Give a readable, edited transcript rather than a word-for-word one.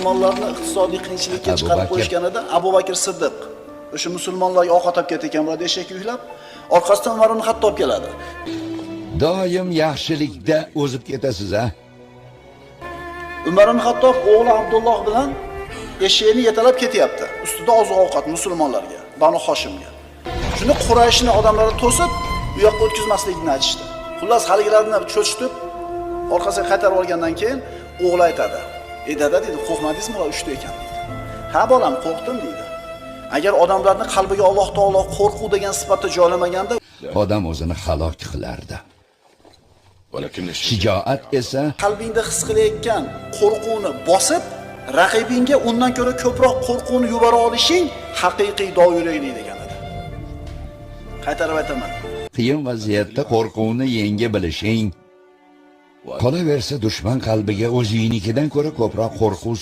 musulmonlarni iqtisodiy qiyinchilikka Abu chiqarib Bakr. qo'yishganida Abu Bakr Siddiq o'sha musulmonlarga ovqat olib ketayotgan bo'ladi eshak yuklab, orqasidan Umar ibn Xattob keladi. Doim yaxshilikda o'zib ketasiz a? Umar ibn Xattob o'g'li Abdulloh bilan eshakni yetalab ketyapti. Ustida oziq-ovqat musulmonlarga, Banu Hoshimga. Shuni Qurayshning odamlari to'sib, u yoqqa o'tkazmaslikni aytishdi. Xullas haligilarni cho'chitib, orqasiga qaytarib olgandan keyin o'g'li aytadi: "Ey dada" dedi, "qo'rqmadingizmi ular uchta ekan" dedi. "Ha bolam, qo'rqdim" dedi. Agar odamlarni qalbiga Alloh taolo qo'rquv degan sifatni joylamaganda, Odam o'zini halok qilardi. Shijoat esa qalbingda his qilayotgan qo'rquvni bosib, raqibingga undan ko'ra ko'proq qo'rquvni yubora olishing haqiqiy doiranglik degan edi. Qaytarib aytaman. qiyin vaziyatda qo'rquvni yenga bilishing. Qolaversa dushman qalbiga o'zingnikidan ko'ra ko'proq qo'rquv